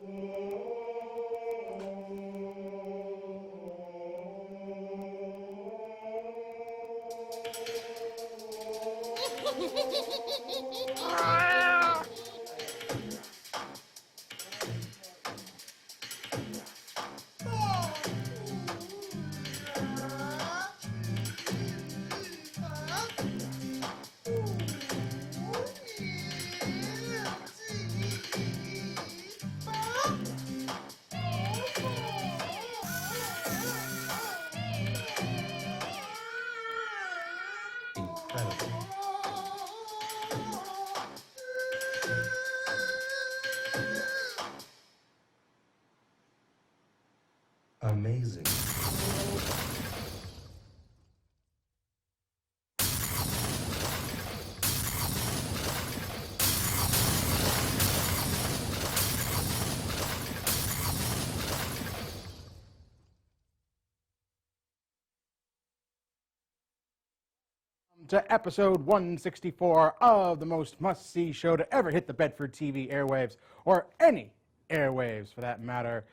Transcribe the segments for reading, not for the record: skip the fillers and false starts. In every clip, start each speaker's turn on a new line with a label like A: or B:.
A: Incredible. Amazing.
B: To episode 164 of the most must-see show to ever hit the Bedford TV airwaves, or any airwaves for that matter,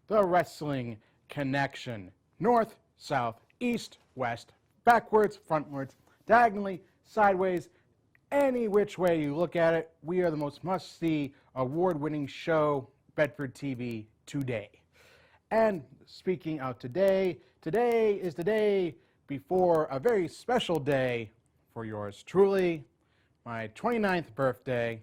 B: the Wrestling Connection. North, south, east, west, backwards, frontwards, diagonally, sideways, any which way you look at it, we are the most must-see, award-winning show, Bedford TV, today. And speaking of today, today is the day before a very special day for yours truly, my 29th birthday.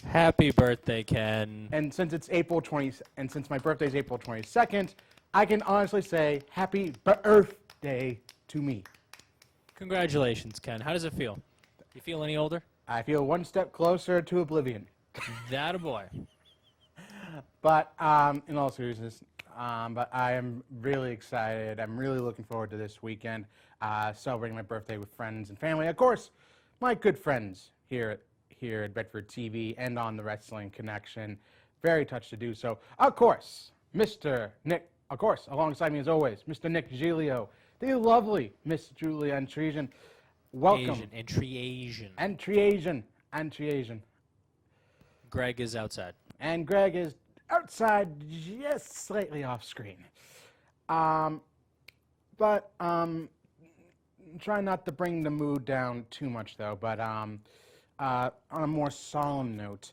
C: Happy birthday, Ken.
B: And since it's April 20, and since my birthday is April 22nd, I can honestly say happy birthday to me.
C: Congratulations, Ken. How does it feel? You feel any older?
B: I feel one step closer to oblivion.
C: That a boy.
B: But in all seriousness, but I am really excited. I'm really looking forward to this weekend, celebrating my birthday with friends and family. Of course, my good friends here at Bedford TV and on the Wrestling Connection. Very touched to do so. Of course, Mr. Nick, of course, alongside me as always, Mr. Nick Giglio, the lovely Miss Julia Antriasian. Welcome. Antriasian.
C: Greg is outside.
B: And Greg is outside, just slightly off screen. But try not to bring the mood down too much, though. But on a more solemn note,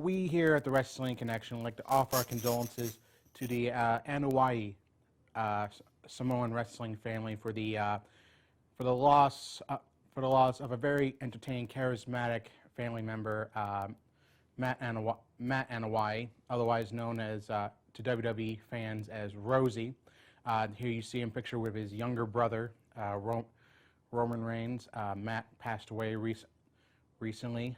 B: we here at the Wrestling Connection like to offer our condolences to the Anoa'i Samoan wrestling family for the loss of a very entertaining, charismatic family member, Matt Anoa'i, otherwise known as to WWE fans as Rosie. Here you see him pictured with his younger brother, Roman Reigns. Matt passed away recently.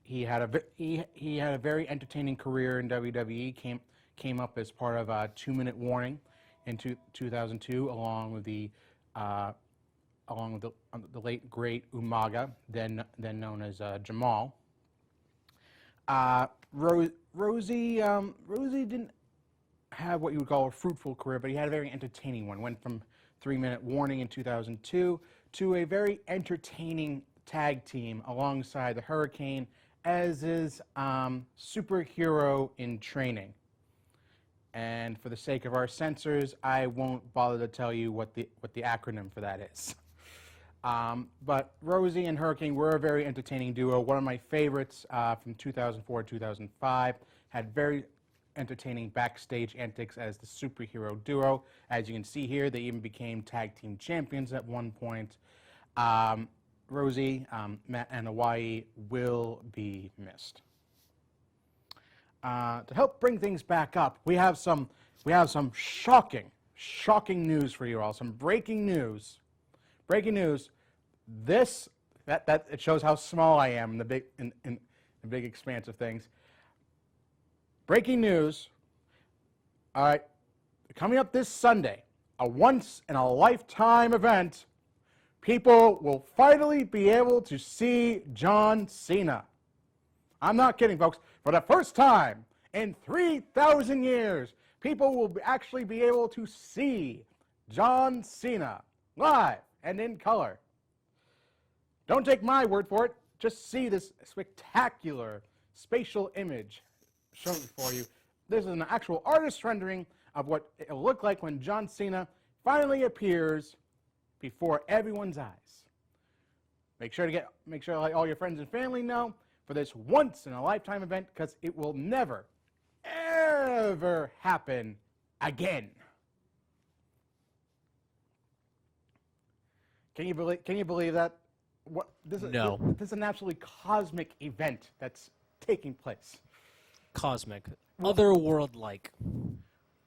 B: He had a very entertaining career in WWE. Came up as part of a 2-minute warning in 2002, along with the late great Umaga, then known as Jamal. Rosie didn't have what you would call a fruitful career, but he had a very entertaining one. Went from 3-minute warning in 2002 to a very entertaining tag team alongside the Hurricane as his superhero in training. And for the sake of our censors, I won't bother to tell you what the acronym for that is. But Rosie and Hurricane were a very entertaining duo. One of my favorites from 2004 to 2005. Had very entertaining backstage antics as the superhero duo. As you can see here, they even became tag team champions at one point. Rosie, Matt Anoa'i will be missed. To help bring things back up, we have some shocking news for you all. Some breaking news. This it shows how small I am in the big expanse of things. Breaking news. All right, coming up this Sunday, a once-in-a-lifetime event. People will finally be able to see John Cena. I'm not kidding, folks. For the first time in 3,000 years, people will actually be able to see John Cena live and in color. Don't take my word for it. Just see this spectacular spatial image shown for you. This is an actual artist rendering of what it'll look like when John Cena finally appears before everyone's eyes. Make sure to let all your friends and family know for this once-in-a-lifetime event, because it will never, ever happen again. Can you believe that? This is an absolutely cosmic event that's taking place.
C: Cosmic. Otherworld-like.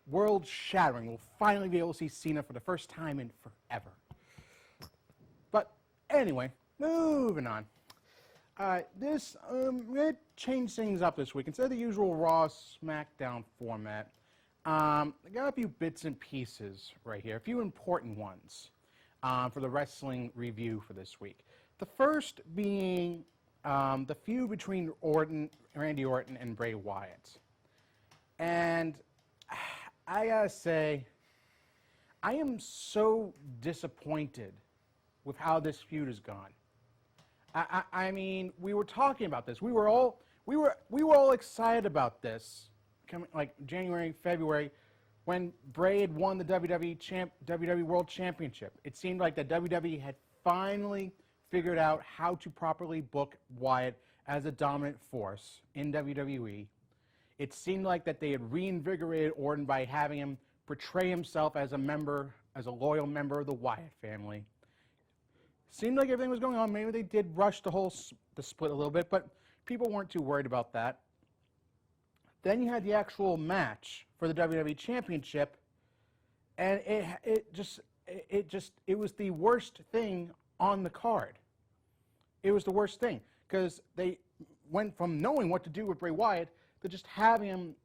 B: World-shattering. We'll finally be able to see Cena for the first time in forever. But anyway, moving on. I'm going to change things up this week. Instead of the usual Raw SmackDown format, I got a few bits and pieces right here, a few important ones for the wrestling review for this week. The first being the feud between Randy Orton and Bray Wyatt. And I gotta say, I am so disappointed with how this feud has gone. I mean, we were talking about this. We were all excited about this, coming like January, February, when Bray had won the WWE World Championship. It seemed like the WWE had finally figured out how to properly book Wyatt as a dominant force in WWE. It seemed like that they had reinvigorated Orton by having him portray himself as a loyal member of the Wyatt family. Seemed like everything was going on. Maybe they did rush the split a little bit, but people weren't too worried about that. Then you had the actual match for the WWE Championship, and it was the worst thing on the card. It was the worst thing because they went from knowing what to do with Bray Wyatt to just having him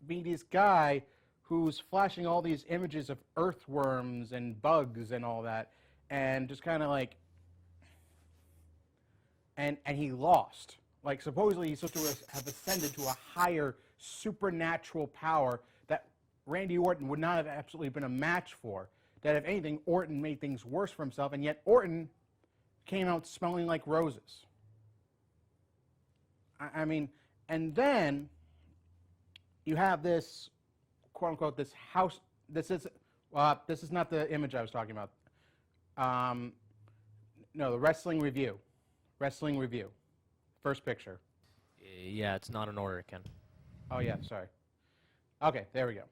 B: be this guy who's flashing all these images of earthworms and bugs and all that, and just kind of like, and he lost. Like, supposedly he's supposed to have ascended to a higher supernatural power that Randy Orton would not have absolutely been a match for. That if anything, Orton made things worse for himself, and yet Orton came out smelling like roses. I mean, and then you have this, quote unquote, this house. This is not the image I was talking about. No, the wrestling review. Wrestling review. First picture.
C: Yeah, it's not in order, Ken.
B: Oh yeah, sorry. Okay, there we go.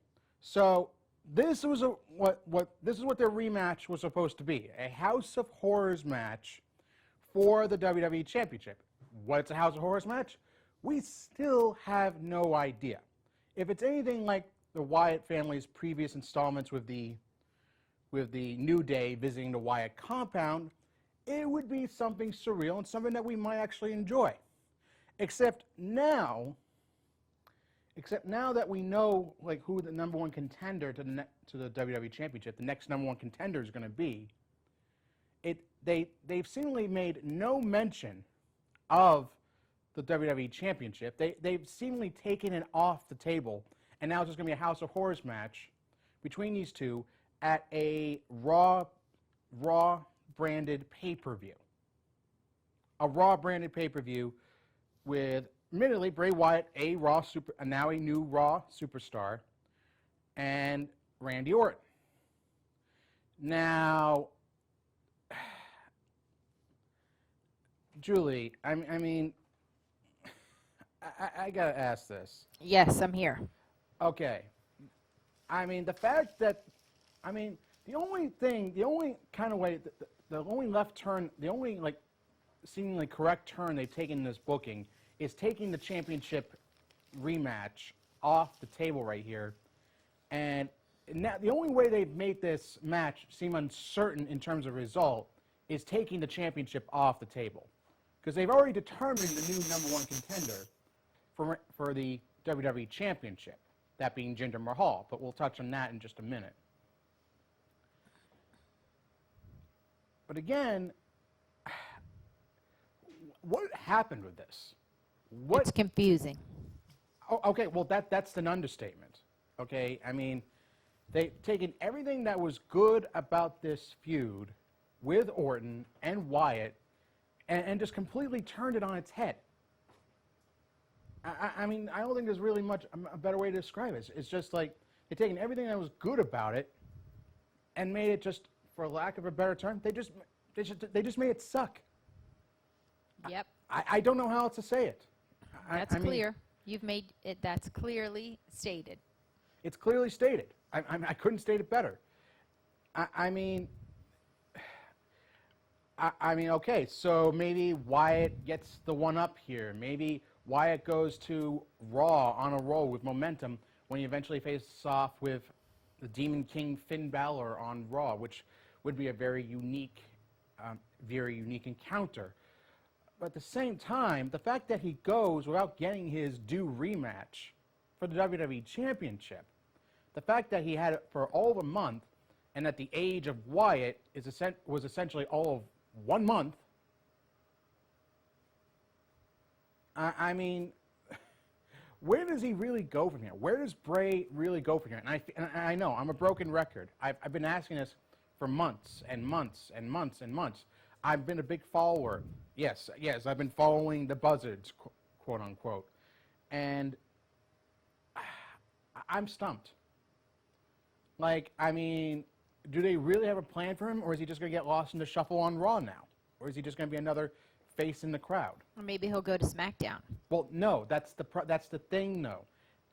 B: So this was what their rematch was supposed to be, a House of Horrors match for the WWE Championship. What's a House of Horrors match? We still have no idea. If it's anything like the Wyatt family's previous installments with the New Day visiting the Wyatt compound, it would be something surreal and something that we might actually enjoy. Except now that we know like who the number one contender to the WWE Championship, the next number one contender is going to be, they've seemingly made no mention of the WWE Championship. They've seemingly taken it off the table, and now it's just going to be a House of Horrors match between these two at a Raw branded pay-per-view. A Raw branded pay-per-view with, admittedly, Bray Wyatt, now a new Raw superstar, and Randy Orton. Now, Julie, I mean, I gotta ask this.
D: Yes, I'm here.
B: Okay. I mean, the fact that, the only kind of way, the only left turn, the only, like, seemingly correct turn they've taken in this booking is taking the championship rematch off the table right here. And now, the only way they've made this match seem uncertain in terms of result is taking the championship off the table. Because they've already determined the new number one contender for the WWE Championship, that being Jinder Mahal. But we'll touch on that in just a minute. But again, what happened with this?
D: It's confusing.
B: Oh, okay, well, that's an understatement. Okay, I mean, they've taken everything that was good about this feud with Orton and Wyatt and just completely turned it on its head. I mean, I don't think there's really much a better way to describe it. It's just like they're taking everything that was good about it and made it just, for lack of a better term, they just made it suck.
D: Yep.
B: I don't know how else to say it.
D: That's
B: I mean,
D: clear. You've made it. That's clearly stated.
B: it's clearly stated. I couldn't state it better. I mean, okay, so maybe Wyatt gets the one up here. Maybe Wyatt goes to Raw on a roll with momentum when he eventually faces off with the Demon King Finn Balor on Raw, which would be a very unique encounter. But at the same time, the fact that he goes without getting his due rematch for the WWE Championship, the fact that he had it for all of a month, and at the age of Wyatt was essentially all of 1 month. I mean, where does he really go from here? Where does Bray really go from here? And I know I'm a broken record. I've been asking this for months and months and months and months. I've been a big follower. Yes, I've been following the buzzards, quote unquote, and I'm stumped. Like, I mean, do they really have a plan for him, or is he just going to get lost in the shuffle on Raw now? Or is he just going to be another face in the crowd?
D: Or maybe he'll go to SmackDown.
B: Well, no, that's the thing, though.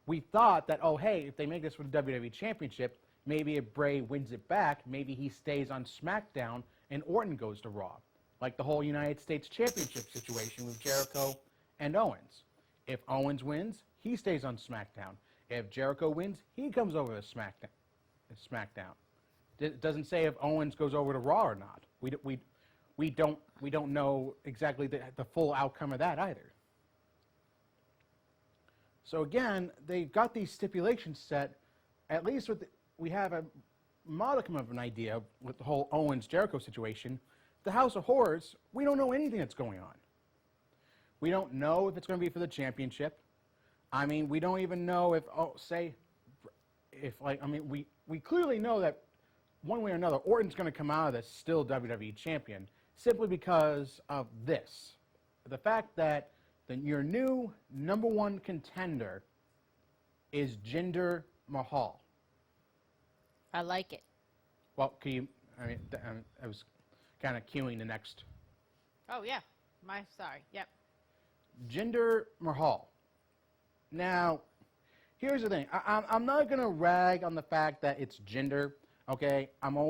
B: We thought that, oh, hey, if they make this for the WWE Championship, maybe if Bray wins it back, maybe he stays on SmackDown and Orton goes to Raw. Like the whole United States Championship situation with Jericho and Owens. If Owens wins, he stays on SmackDown. If Jericho wins, he comes over to SmackDown. It doesn't say if Owens goes over to Raw or not. We don't know exactly the full outcome of that either. So again, they got these stipulations set. At least we have a modicum of an idea with the whole Owens-Jericho situation. The House of Horrors, we don't know anything that's going on. We don't know if it's going to be for the championship. I mean, we don't even know if, we clearly know that one way or another, Orton's going to come out of this still WWE champion, simply because of this. The fact that your new #1 contender is Jinder Mahal.
D: I like it.
B: Well, I was kind of cueing the next.
D: Oh, yeah. Sorry. Yep.
B: Jinder Mahal. Now, here's the thing. I'm not going to rag on the fact that it's Jinder, okay? I've been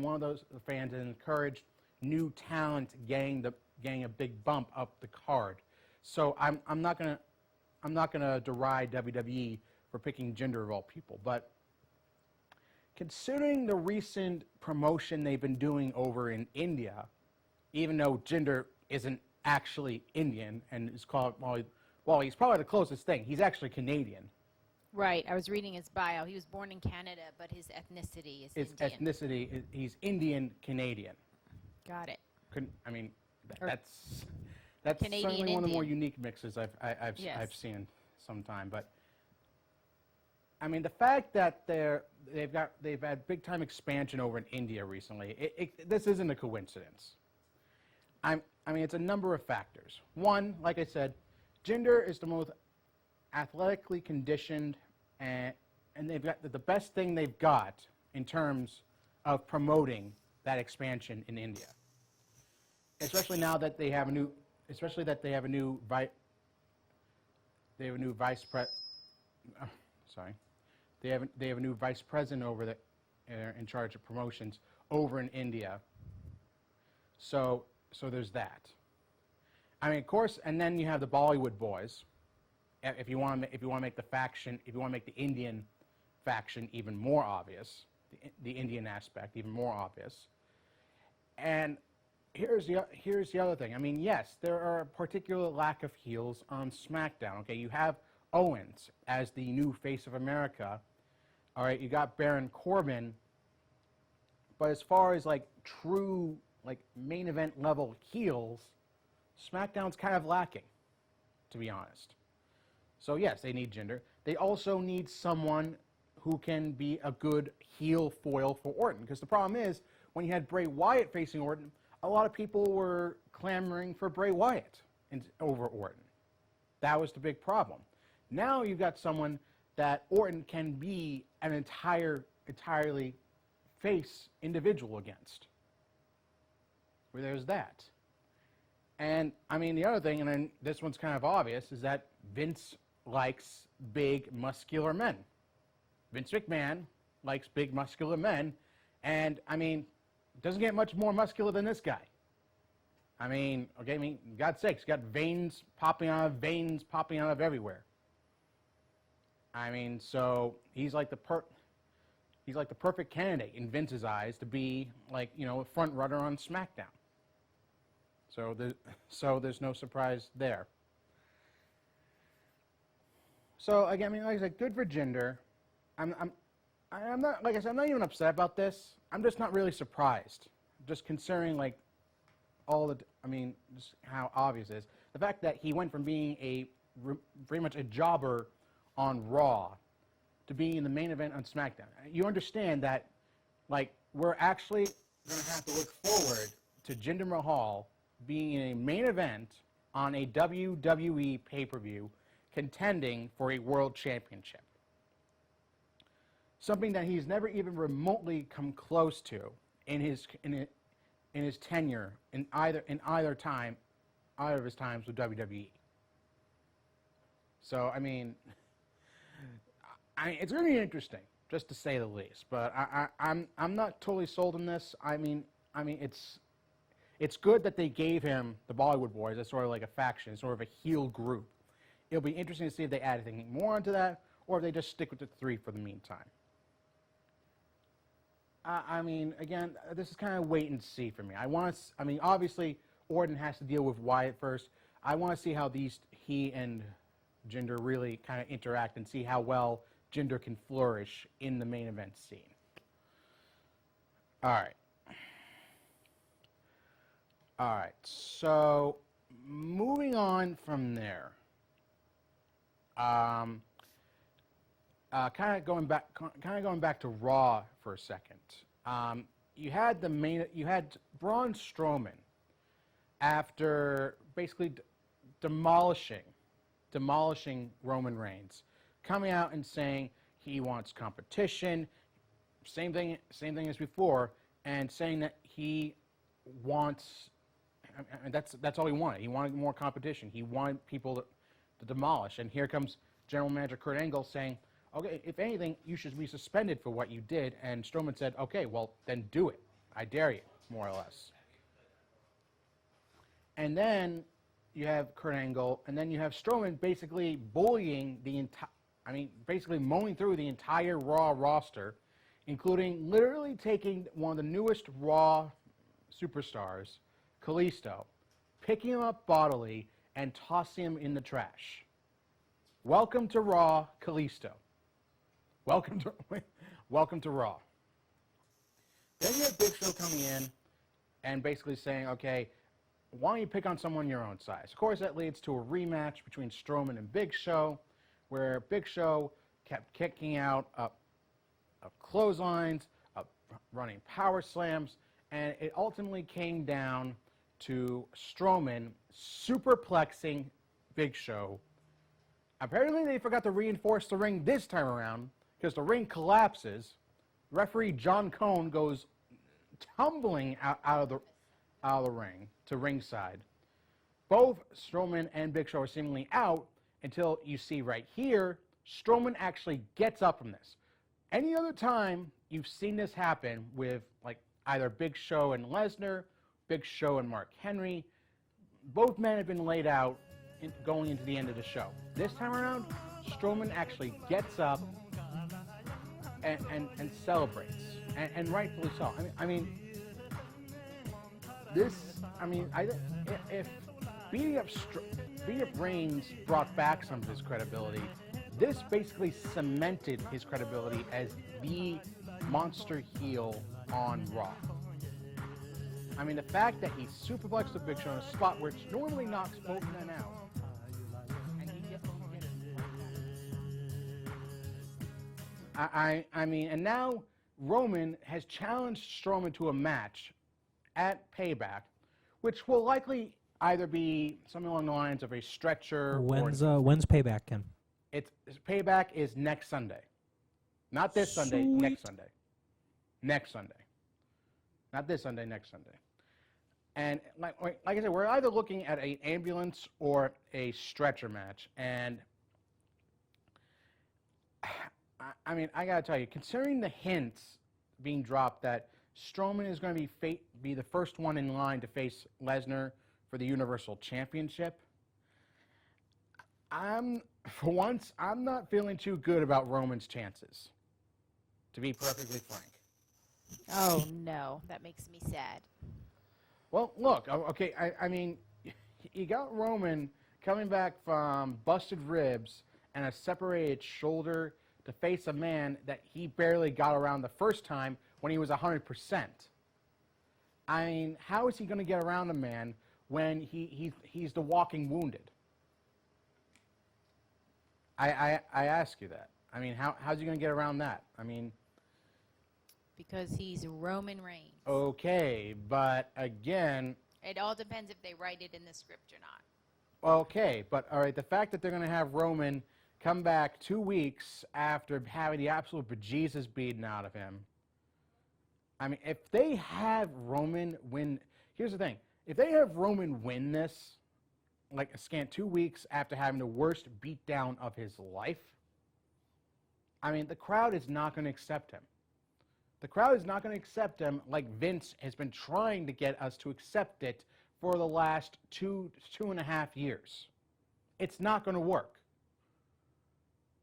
B: one of those fans that encouraged new talent getting a big bump up the card. So I'm not gonna deride WWE for picking Jinder of all people, but considering the recent promotion they've been doing over in India, even though Jinder isn't actually Indian and is called, well, he's probably the closest thing. He's actually Canadian.
D: Right. I was reading his bio. He was born in Canada, but his ethnicity is
B: His
D: Indian.
B: ethnicity, he's Indian Canadian.
D: Got it.
B: That's
D: Canadian
B: certainly one of the more
D: Indian.
B: unique mixes I've
D: Yes.
B: seen sometime. But I mean, the fact that they've had big time expansion over in India recently, this isn't a coincidence. I mean, it's a number of factors. One, like I said, Jinder is the most athletically conditioned, and they've got the best thing they've got in terms of promoting that expansion in India. Especially now that they have a new, vice president over there in charge of promotions over in India. So there's that. I mean, of course, and then you have the Bollywood boys. If you want to make the Indian faction even more obvious, the Indian aspect even more obvious. And here's the other thing. I mean, yes, there are a particular lack of heels on SmackDown. Okay, you have Owens as the new face of America. All right, you got Baron Corbin. But as far as like true like main event level heels, SmackDown's kind of lacking, to be honest. So yes, they need Jinder. They also need someone who can be a good heel foil for Orton. Because the problem is, when you had Bray Wyatt facing Orton, a lot of people were clamoring for Bray Wyatt over Orton. That was the big problem. Now you've got someone that Orton can be an entirely face individual against. Where there's that. And, I mean, the other thing, and then this one's kind of obvious, is that Vince likes big, muscular men. Vince McMahon likes big, muscular men, and, I mean, doesn't get much more muscular than this guy. I mean, okay, I mean, God's sakes, got veins popping out of everywhere. I mean, so he's like the perfect candidate in Vince's eyes to be, like, you know, a front runner on SmackDown. So there's no surprise there. So again, I mean, like I said, good for Jinder. I'm not, like I said, I'm not even upset about this. I'm just not really surprised, just considering like just how obvious it is. The fact that he went from being very much a jobber on Raw to being in the main event on SmackDown. You understand that, like, we're actually going to have to look forward to Jinder Mahal being in a main event on a WWE pay-per-view contending for a world championship. Something that he's never even remotely come close to in his tenure in either of his times with WWE. So I mean, it's going to be interesting, just to say the least. But I'm not totally sold on this. I mean it's good that they gave him the Bollywood Boys as sort of like a faction, sort of a heel group. It'll be interesting to see if they add anything more onto that, or if they just stick with the three for the meantime. I mean, again, this is kind of wait and see for me. I mean, obviously, Orton has to deal with Wyatt first. I want to see how he and Jinder really kind of interact and see how well Jinder can flourish in the main event scene. All right, so moving on from there, kind of going back to Raw for a second. You had Braun Strowman, after basically demolishing Roman Reigns, coming out and saying he wants competition, same thing as before, and saying that he wants. And that's all he wanted. He wanted more competition. He wanted people to demolish. And here comes General Manager Kurt Angle saying, okay, if anything, you should be suspended for what you did. And Strowman said, okay, well, then do it. I dare you, more or less. And then you have Kurt Angle, and then you have Strowman basically bullying basically mowing through the entire Raw roster, including literally taking one of the newest Raw superstars, Kalisto, picking him up bodily and tossing him in the trash. Welcome to Raw, Kalisto. Welcome to Raw. Then you have Big Show coming in and basically saying, okay, why don't you pick on someone your own size? Of course, that leads to a rematch between Strowman and Big Show, where Big Show kept kicking out of clotheslines, running power slams, and it ultimately came down to Strowman superplexing Big Show. Apparently, they forgot to reinforce the ring this time around, because the ring collapses. Referee John Cone goes tumbling out of the ring to ringside. Both Strowman and Big Show are seemingly out until you see right here, Strowman actually gets up from this. Any other time you've seen this happen with like either Big Show and Lesnar, Big Show and Mark Henry, both men have been laid out going into the end of the show. This time around, Strowman actually gets up and celebrates, and rightfully so. If beating up Reigns brought back some of his credibility, this basically cemented his credibility as the monster heel on Raw. I mean, the fact that he superplexed the Big Show in a spot which normally knocks both men out. And now Roman has challenged Strowman to a match at Payback, which will likely either be something along the lines of a stretcher.
E: When's
B: or
E: payback, Ken?
B: it's payback is next Sunday, not this Sunday. Next
E: Sweet.
B: Sunday. Next Sunday. Not this Sunday. Next Sunday. And like I said, we're either looking at an ambulance or a stretcher match. And I mean, I gotta tell you, considering the hints being dropped that Strowman is going to be the first one in line to face Lesnar for the Universal Championship, for once, I'm not feeling too good about Roman's chances, to be perfectly frank.
D: Oh no, that makes me sad.
B: Well, look, okay, I mean, you got Roman coming back from busted ribs and a separated shoulder to face a man that he barely got around the first time when he was 100%. I mean, how is he going to get around a man when he's the walking wounded? I ask you that. I mean, how's he going to get around that? I mean...
D: Because he's Roman Reigns.
B: Okay, but again...
D: It all depends if they write it in the script or not.
B: Okay, but all right, the fact that they're going to have Roman come back 2 weeks after having the absolute bejesus beaten out of him. I mean, if they have Roman win... Here's the thing. If they have Roman win this, like a scant 2 weeks after having the worst beatdown of his life, I mean, the crowd is not going to accept him. The crowd is not going to accept him like Vince has been trying to get us to accept it for the last two and a half years. It's not going to work.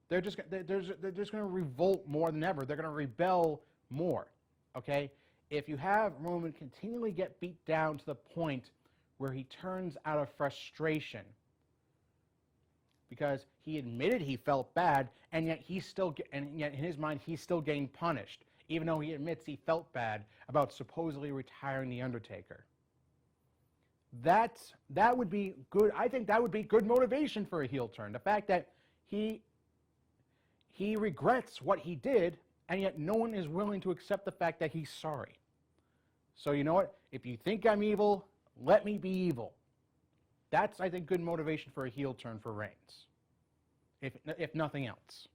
B: They're just going to revolt more than ever. They're going to rebel more. Okay? If you have Roman continually get beat down to the point where he turns out of frustration because he admitted he felt bad, and yet and yet in his mind he's still getting punished, even though he admits he felt bad about supposedly retiring The Undertaker. That would be good. I think that would be good motivation for a heel turn. The fact that he regrets what he did, and yet no one is willing to accept the fact that he's sorry. So you know what? If you think I'm evil, let me be evil. That's, I think, good motivation for a heel turn for Reigns, if nothing else.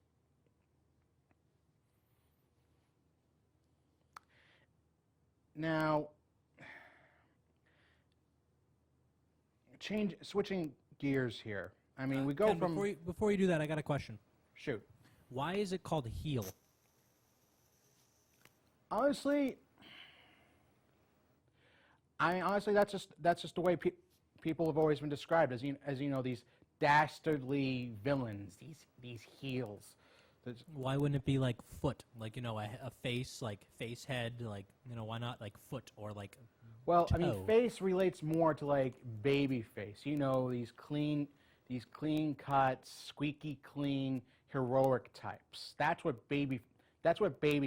B: Now, switching gears here. I mean, we go
E: Ken,
B: from...
E: Before you do that, I got a question.
B: Shoot.
E: Why is it called heel?
B: Honestly, that's just the way people have always been described as you know, these dastardly villains, these heels.
E: Why wouldn't it be like foot? Like, you know, a face, like face head, like, you know, why not like foot or like
B: Well,
E: toe?
B: I mean, face relates more to like baby face. You know, these clean cut, squeaky clean, heroic types. That's what baby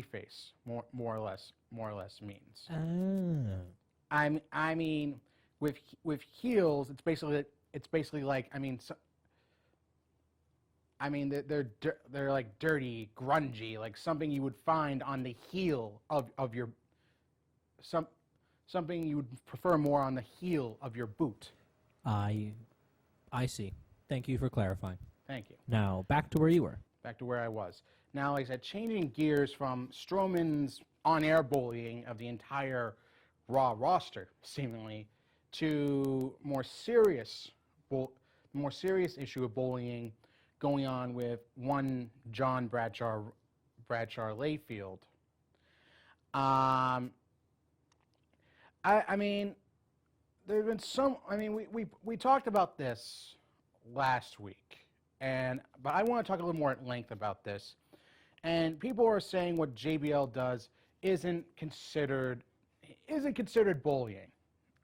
B: face more or less means.
E: Oh.
B: I mean, with heels, it's basically like, I mean, they're like dirty, grungy, like something you would find on the heel of your something you would prefer more on the heel of your boot.
E: I see. Thank you for clarifying.
B: Thank you.
E: Now, back to where you were.
B: Back to where I was. Now, like I said, changing gears from Strowman's on-air bullying of the entire Raw roster, seemingly, to more serious issue of bullying going on with one John Bradshaw Layfield. I mean, there's been some. I mean, we talked about this last week, but I want to talk a little more at length about this. And people are saying what JBL does isn't considered bullying.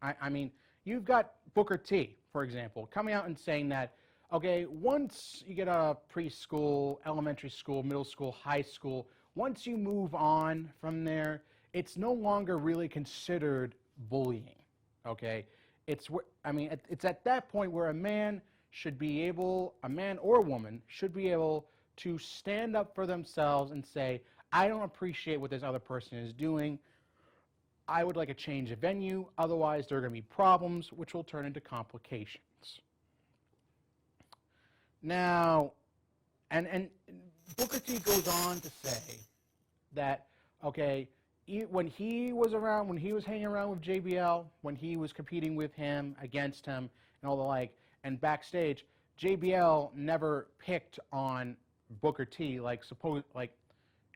B: I mean, you've got Booker T, for example, coming out and saying that, okay, once you get out of preschool, elementary school, middle school, high school, once you move on from there, it's no longer really considered bullying, okay? It's at that point where a man or woman should be able to stand up for themselves and say, I don't appreciate what this other person is doing. I would like a change of venue. Otherwise, there are going to be problems, which will turn into complications. Now, and Booker T goes on to say that, okay, when he was around, when he was hanging around with JBL, when he was competing with him, against him, and all the like, and backstage, JBL never picked on Booker T like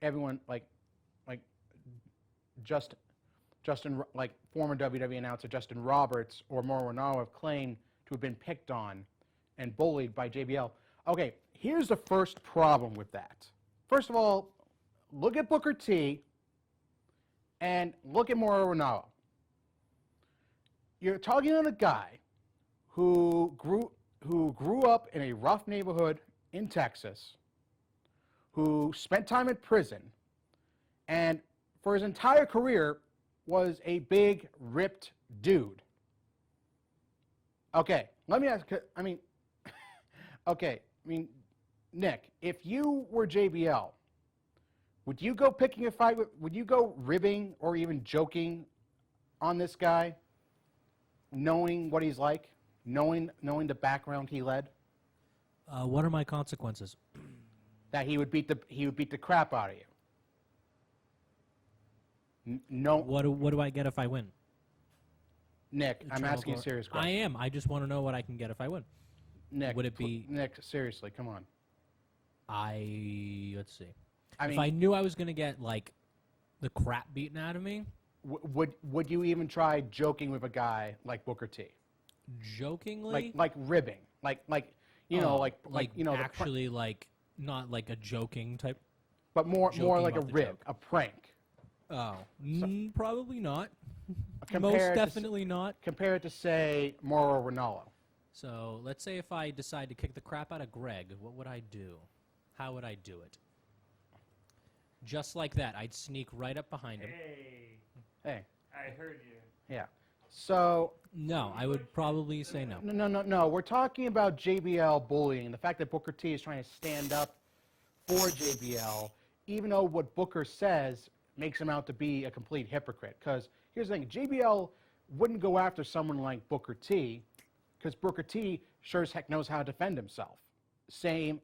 B: everyone like Justin, like former WWE announcer Justin Roberts or Mauro Ranallo have claimed to have been picked on and bullied by JBL. Okay, here's the first problem with that. First of all, look at Booker T and look at Mauro Ranallo. You're talking about a guy who grew up in a rough neighborhood in Texas, who spent time in prison, and for his entire career was a big, ripped dude. Okay, let me ask, Nick, if you were JBL, would you go picking a fight, would you go ribbing or even joking on this guy, knowing what he's like, knowing the background he led?
E: What are my consequences?
B: That he would beat the crap out of you. No,
E: What do I get if I win?
B: Nick, I'm
E: Eternal
B: asking a
E: glory.
B: serious question.
E: I am. I just want to know what I can get if I win.
B: Nick,
E: would it be-
B: Nick? Seriously, come on.
E: Let's see.
B: I
E: If
B: mean,
E: I knew I was gonna get like the crap beaten out of me,
B: would you even try joking with a guy like Booker T?
E: jokingly,
B: Like ribbing, like you know,
E: Oh,
B: like you know,
E: actually like not like a joking type.
B: but more
E: joking
B: like a
E: about the
B: rib,
E: joke.
B: a prank.
E: Oh, probably not. Most
B: Compared to
E: definitely not.
B: Compare it to say Mauro Ranallo.
E: So let's say if I decide to kick the crap out of Greg, what would I do? How would I do it? Just like that, I'd sneak right up behind him.
B: Hey,
F: I heard you.
B: yeah. So
E: No, I would probably say no.
B: no. We're talking about JBL bullying, the fact that Booker T is trying to stand up for JBL, even though what Booker says makes him out to be a complete hypocrite. Because here's the thing, JBL wouldn't go after someone like Booker T, because Booker T sure as heck knows how to defend himself. Same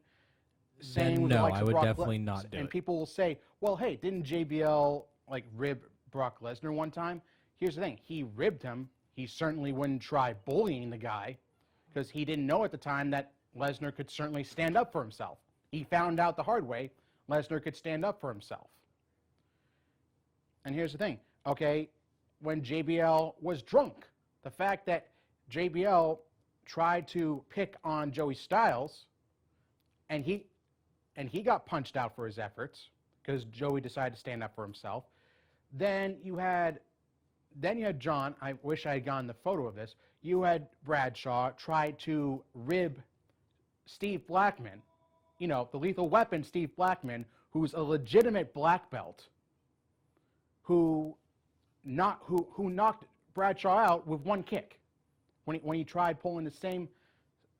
E: Then
B: with the
E: no,
B: likes
E: I
B: of
E: would
B: Brock
E: definitely not do
B: and
E: it.
B: people will say, well, hey, didn't JBL like rib Brock Lesnar one time? Here's the thing, he ribbed him. He certainly wouldn't try bullying the guy, because he didn't know at the time that Lesnar could certainly stand up for himself. He found out the hard way Lesnar could stand up for himself. And here's the thing, okay, when JBL was drunk, the fact that JBL tried to pick on Joey Styles, and he got punched out for his efforts because Joey decided to stand up for himself. Then you had John. I wish I had gotten the photo of this. You had Bradshaw try to rib Steve Blackman, you know, the Lethal Weapon Steve Blackman, who's a legitimate black belt, who knocked Bradshaw out with one kick when he tried pulling the same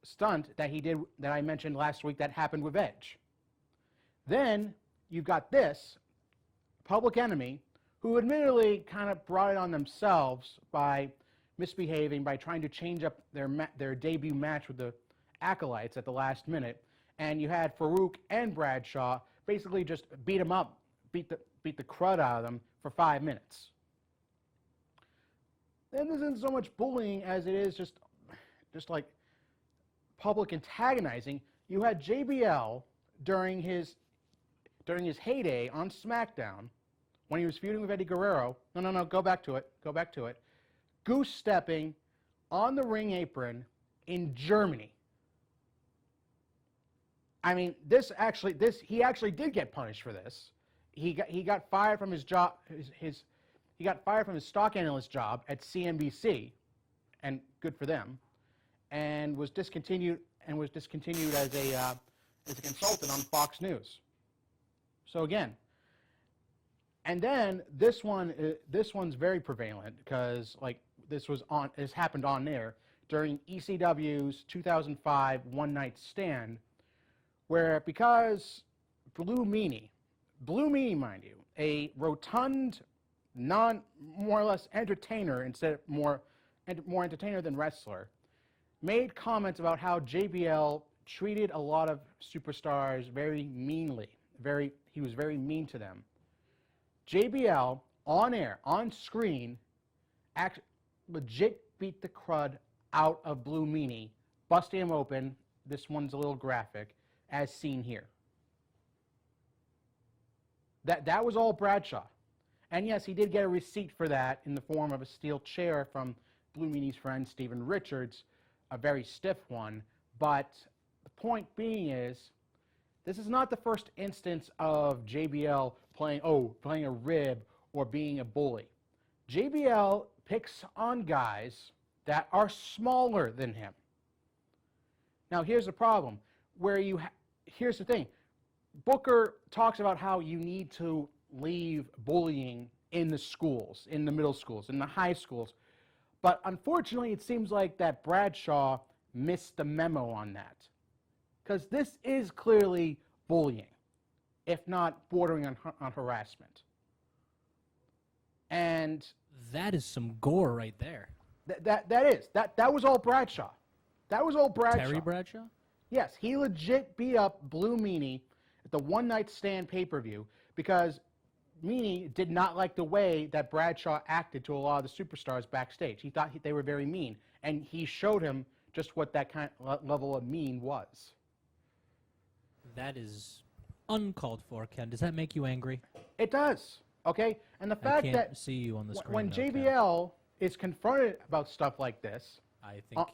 B: stunt that he did that I mentioned last week that happened with Edge. Then you've got this Public Enemy, who admittedly kind of brought it on themselves by misbehaving, by trying to change up their debut match with the Acolytes at the last minute. And you had Farouk and Bradshaw basically just beat them up, beat the crud out of them for 5 minutes. Then this isn't so much bullying as it is just like public antagonizing. You had JBL during his heyday on SmackDown, when he was feuding with Eddie Guerrero. No, go back to it. Goose stepping on the ring apron in Germany. I mean, he actually did get punished for this. He got fired from his job. He got fired from his stock analyst job at CNBC, and good for them, and was discontinued as a consultant on Fox News. So again, and then this one's very prevalent because like this happened on there during ECW's 2005 One Night Stand, where because Blue Meanie, mind you, a rotund more or less entertainer instead of more entertainer than wrestler, made comments about how JBL treated a lot of superstars very meanly. He was very mean to them. JBL, on air, on screen, legit beat the crud out of Blue Meanie, busting him open. This one's a little graphic, as seen here. That was all Bradshaw. And yes, he did get a receipt for that in the form of a steel chair from Blue Meanie's friend Steven Richards, a very stiff one. But the point being is, this is not the first instance of JBL playing a rib or being a bully. JBL picks on guys that are smaller than him. Now here's the problem. Here's the thing. Booker talks about how you need to leave bullying in the schools, in the middle schools, in the high schools. But unfortunately, it seems like that Bradshaw missed the memo on that. Because this is clearly bullying, if not bordering on harassment. And
E: That is some gore right there.
B: that was all Bradshaw. That was all Bradshaw.
E: Terry Bradshaw?
B: Yes, he legit beat up Blue Meanie at the One Night Stand pay-per-view because Meanie did not like the way that Bradshaw acted to a lot of the superstars backstage. He thought they were very mean, and he showed him just what that kind of level of mean was.
E: That is uncalled for, Ken. Does that make you angry?
B: It does, okay? And the
E: I
B: fact
E: can't
B: that
E: see you on the screen.
B: when
E: though, Ken.
B: JBL is confronted about stuff like this
E: I think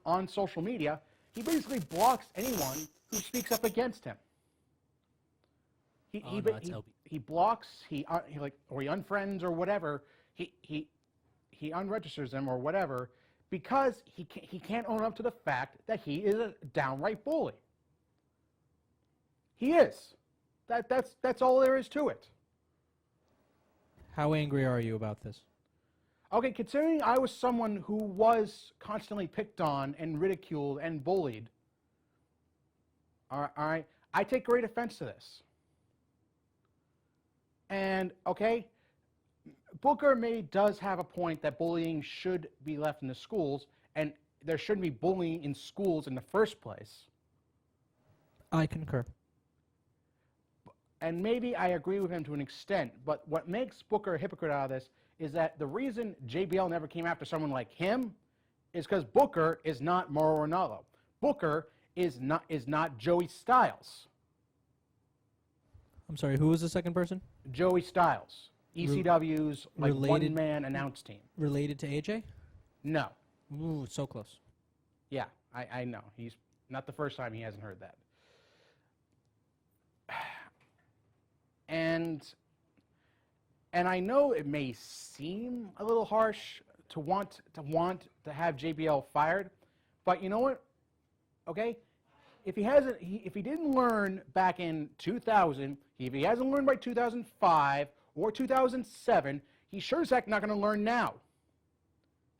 B: on social media, he basically blocks anyone who speaks up against him. He blocks, or he unfriends or whatever. He unregisters them or whatever because he can't own up to the fact that he is a downright bully. He is. That's all there is to it.
E: How angry are you about this?
B: Okay, considering I was someone who was constantly picked on and ridiculed and bullied, all right, I take great offense to this. And, okay, Booker does have a point that bullying should be left in the schools, and there shouldn't be bullying in schools in the first place.
E: I concur.
B: And maybe I agree with him to an extent, but what makes Booker a hypocrite out of this is that the reason JBL never came after someone like him is because Booker is not Mauro Ranallo. Booker is not Joey Styles.
E: I'm sorry, who was the second person?
B: Joey Styles, ECW's one-man announce team.
E: Related to AJ?
B: No.
E: Ooh, so close.
B: Yeah, I know. He's not the first time he hasn't heard that. And I know it may seem a little harsh to want to have JBL fired, but you know what? Okay, if he didn't learn back in 2000, if he hasn't learned by 2005 or 2007, he sure as heck not going to learn now.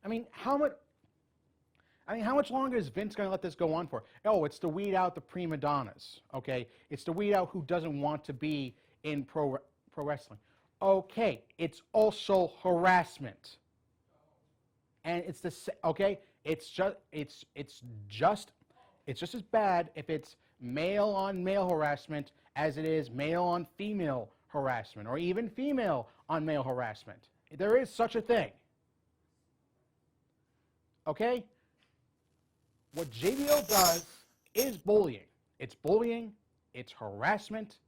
B: I mean, how much longer is Vince going to let this go on for? Oh, it's to weed out the prima donnas. Okay, it's to weed out who doesn't want to be in pro wrestling. Okay, it's also harassment, and it's it's just as bad if it's male on male harassment as it is male on female harassment, or even female on male harassment. There is such a thing. Okay, what JBL does is bullying. It's bullying. It's harassment.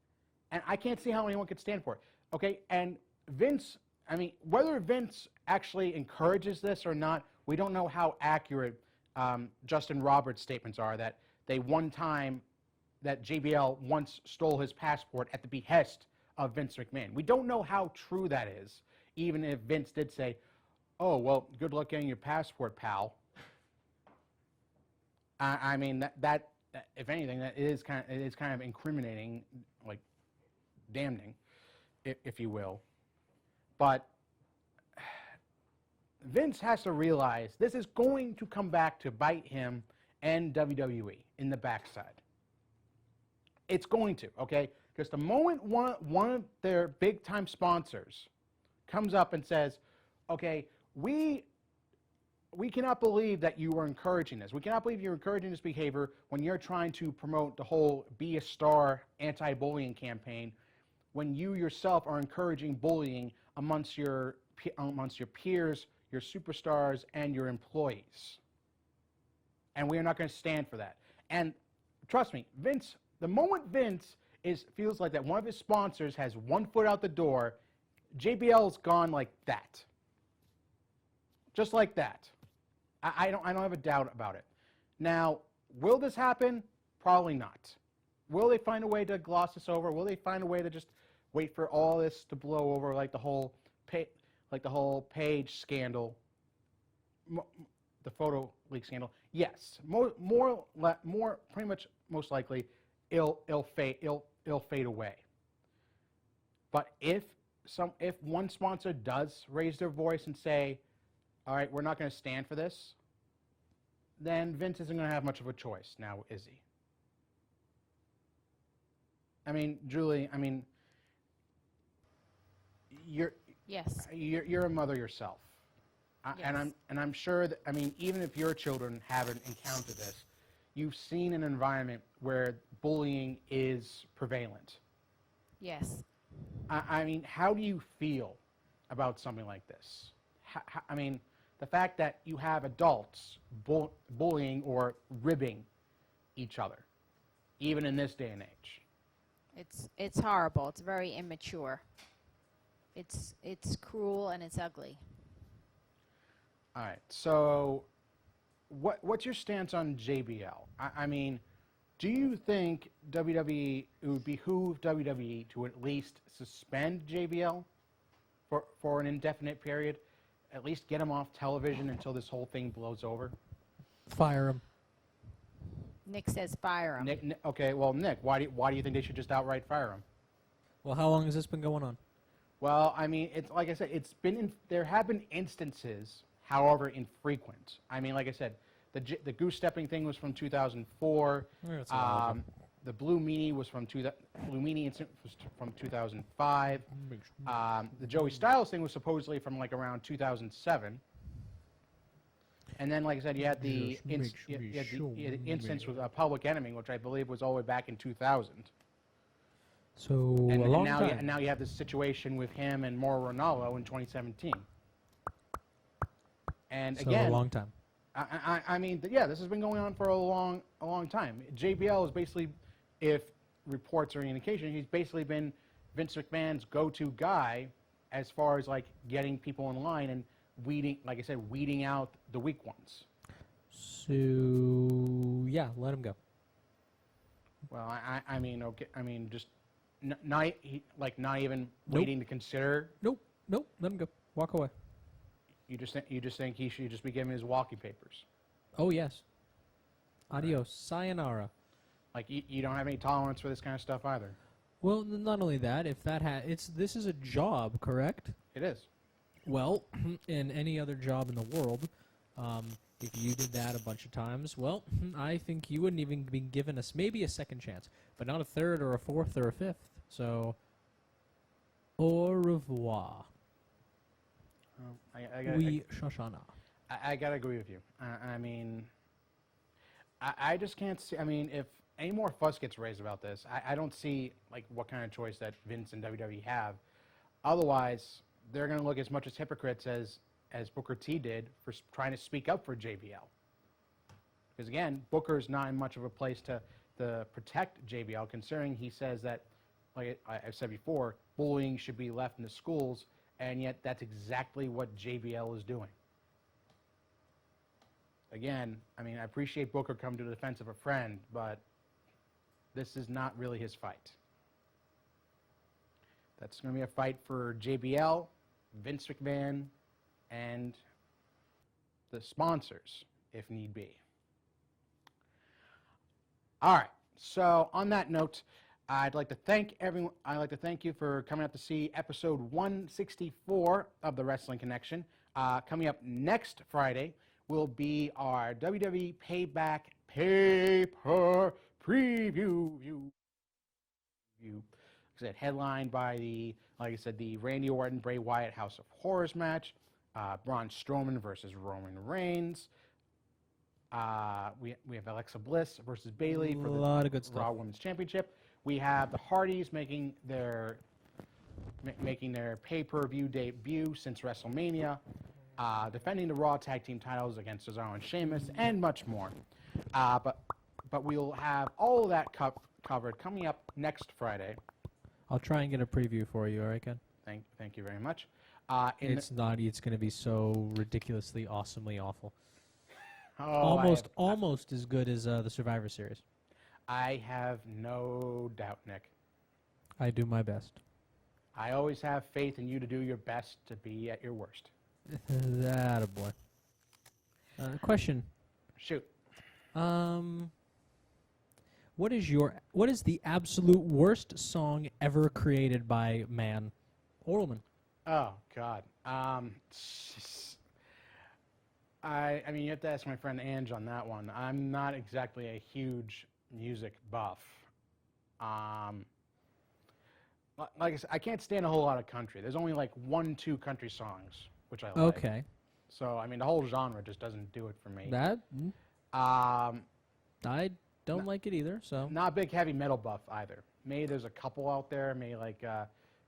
B: And I can't see how anyone could stand for it. Okay, and Vince, I mean, whether Vince actually encourages this or not, we don't know how accurate Justin Roberts' statements are that that JBL once stole his passport at the behest of Vince McMahon. We don't know how true that is, even if Vince did say, oh, well, good luck getting your passport, pal. I mean, that if anything, that it is kind of incriminating, like, damning, if you will. But Vince has to realize this is going to come back to bite him and WWE in the backside. It's going to, okay? Because the moment one of their big-time sponsors comes up and says, okay, we cannot believe that you are encouraging this. We cannot believe you're encouraging this behavior when you're trying to promote the whole Be a Star anti-bullying campaign, when you yourself are encouraging bullying amongst your peers, your superstars, and your employees. And we are not going to stand for that. And trust me, Vince, the moment Vince feels like that one of his sponsors has one foot out the door, JBL's gone like that. Just like that. I don't have a doubt about it. Now, will this happen? Probably not. Will they find a way to gloss this over? Will they find a way to just wait for all this to blow over, like the whole Page scandal, the photo leak scandal? Yes, pretty much most likely, it'll fade away. But if one sponsor does raise their voice and say, all right, we're not going to stand for this, then Vince isn't going to have much of a choice now, is he? I mean, Julie, I mean, you're a mother yourself.
D: Yes.
B: And I'm sure that, I mean, even if your children haven't encountered this, you've seen an environment where bullying is prevalent.
D: Yes.
B: I mean, how do you feel about something like this? I mean, the fact that you have adults bullying or ribbing each other, even in this day and age.
D: It's horrible. It's very immature. It's cruel and it's ugly.
B: All right. So, what's your stance on JBL? I mean, do you think it would behoove WWE to at least suspend JBL for an indefinite period? At least get him off television until this whole thing blows over?
E: Fire him.
D: Nick says fire him.
B: Nick, okay, well, Nick, why do you think they should just outright fire him?
E: Well, how long has this been going on?
B: Well, I mean, it's like I said, there have been instances, however infrequent. I mean, like I said, the goose stepping thing was from 2004.
E: That's a while ago.
B: The Blue Meanie incident was from 2005. The Joey Styles thing was supposedly from like around 2007. And then, like I said, you had the instance with Public Enemy, which I believe was all the way back in 2000.
E: So
B: And
E: a long
B: now,
E: time.
B: now you have this situation with him and Mauro Ranallo in 2017. And
E: So
B: again,
E: a long time.
B: I mean, yeah, this has been going on for a long time. JBL is basically, if reports are any indication, he's basically been Vince McMahon's go-to guy as far as like getting people in line and weeding out the weak ones.
E: So yeah, let him go.
B: Well, I mean, okay, I mean, just not even waiting to consider.
E: Nope, let him go. Walk away.
B: You just think he should just be given his walking papers.
E: Oh yes. Adios, sayonara.
B: Like you don't have any tolerance for this kind of stuff either.
E: Well, not only that, if that this is a job, correct?
B: It is.
E: Well, in any other job in the world, if you did that a bunch of times, well, I think you wouldn't even be given maybe a second chance, but not a third or a fourth or a fifth. So, au revoir. Shoshana.
B: I gotta agree with you. I mean, I just can't see. I mean, if any more fuss gets raised about this, I don't see like what kind of choice that Vince and WWE have. Otherwise, they're going to look as much as hypocrites as Booker T did for trying to speak up for JBL. Because again, Booker's not in much of a place to protect JBL, considering he says that, like I've said before, bullying should be left in the schools, and yet that's exactly what JBL is doing. Again, I mean, I appreciate Booker coming to the defense of a friend, but this is not really his fight. That's going to be a fight for JBL, Vince McMahon, and the sponsors, if need be. All right. So on that note, I'd like to thank everyone. I'd like to thank you for coming out to see episode 164 of the Wrestling Connection. Coming up next Friday will be our WWE Payback Paper Preview. I said, headlined by the, like I said, the Randy Orton Bray Wyatt House of Horrors match, Braun Strowman versus Roman Reigns. We have Alexa Bliss versus Bayley for the
E: lot of good stuff.
B: Raw Women's Championship. We have the Hardys making their pay-per-view debut since WrestleMania, defending the Raw Tag Team titles against Cesaro and Sheamus, and much more. But we'll have all of that covered coming up next Friday.
E: I'll try and get a preview for you, all right, Ken?
B: Thank you very much.
E: It's going to be so ridiculously, awesomely awful. Almost as good as the Survivor Series.
B: I have no doubt, Nick.
E: I do my best.
B: I always have faith in you to do your best to be at your worst.
E: That a boy. Question.
B: Shoot.
E: What is the absolute worst song ever created by man or woman?
B: Oh God. I mean, you have to ask my friend Ange on that one. I'm not exactly a huge music buff. Like I said, I can't stand a whole lot of country. There's only like 1-2 country songs which I like.
E: Okay.
B: So I mean, the whole genre just doesn't do it for me.
E: I don't like it either. So
B: Not a big heavy metal buff either. Maybe there's a couple out there, maybe like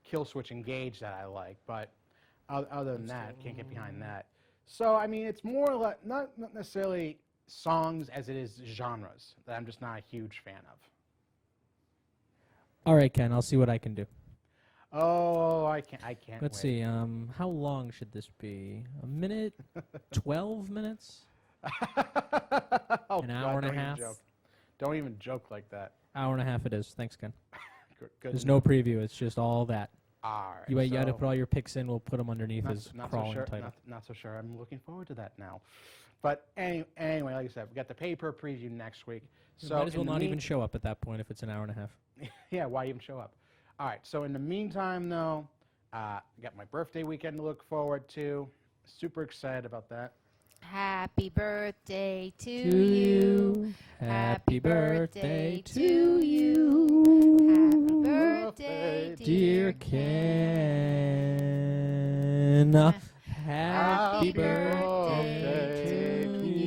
B: Kill Switch Engage that I like, but other than that, can't get behind that. So I mean, it's more like not necessarily songs as it is genres that I'm just not a huge fan of.
E: all right, Ken. I'll see what I can do.
B: Oh, I can't.
E: Let's see. How long should this be? A minute? 12 minutes?
B: Oh,
E: An hour and a
B: don't even
E: half?
B: joke. Don't even joke like that.
E: Hour and a half it is. Thanks, Ken.
B: Good
E: There's
B: to
E: no
B: know.
E: preview. It's just all that.
B: All right.
E: You got to
B: so
E: put all your picks in. We'll put them underneath as
B: not so
E: crawling
B: sure.
E: title.
B: Not so sure. I'm looking forward to that now. But anyway, like I said, we got the paper preview next week. So
E: Might as well
B: in the
E: not even show up at that point if it's an hour and a half.
B: Yeah, why even show up? All right, so in the meantime, though, got my birthday weekend to look forward to. Super excited about that.
D: Happy birthday to
E: To
D: you.
E: Happy birthday to
D: you. Happy birthday,
E: dear Ken. Happy birthday to you.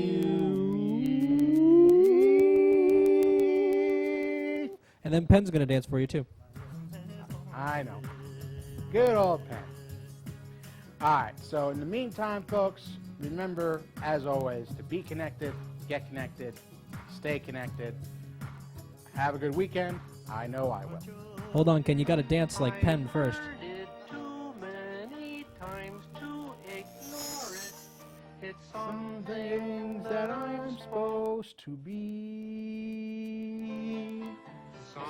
E: And then Pen's going to dance for you, too.
B: I know. Good old Penn. All right, so in the meantime, folks, remember, as always, to be connected, get connected, stay connected. Have a good weekend. I know I will.
E: Hold on, Ken. You got to dance like Penn first.
A: Heard it too many times to ignore it. It's
B: Some things that I'm supposed to be.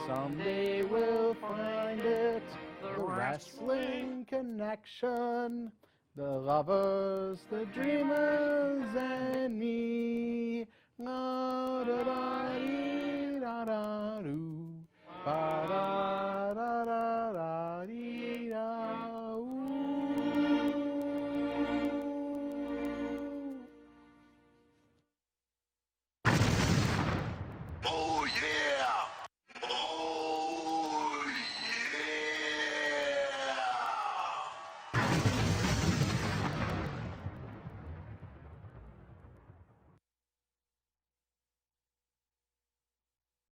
B: Someday we'll find it. The wrestling connection. The lovers, the dreamers, and me.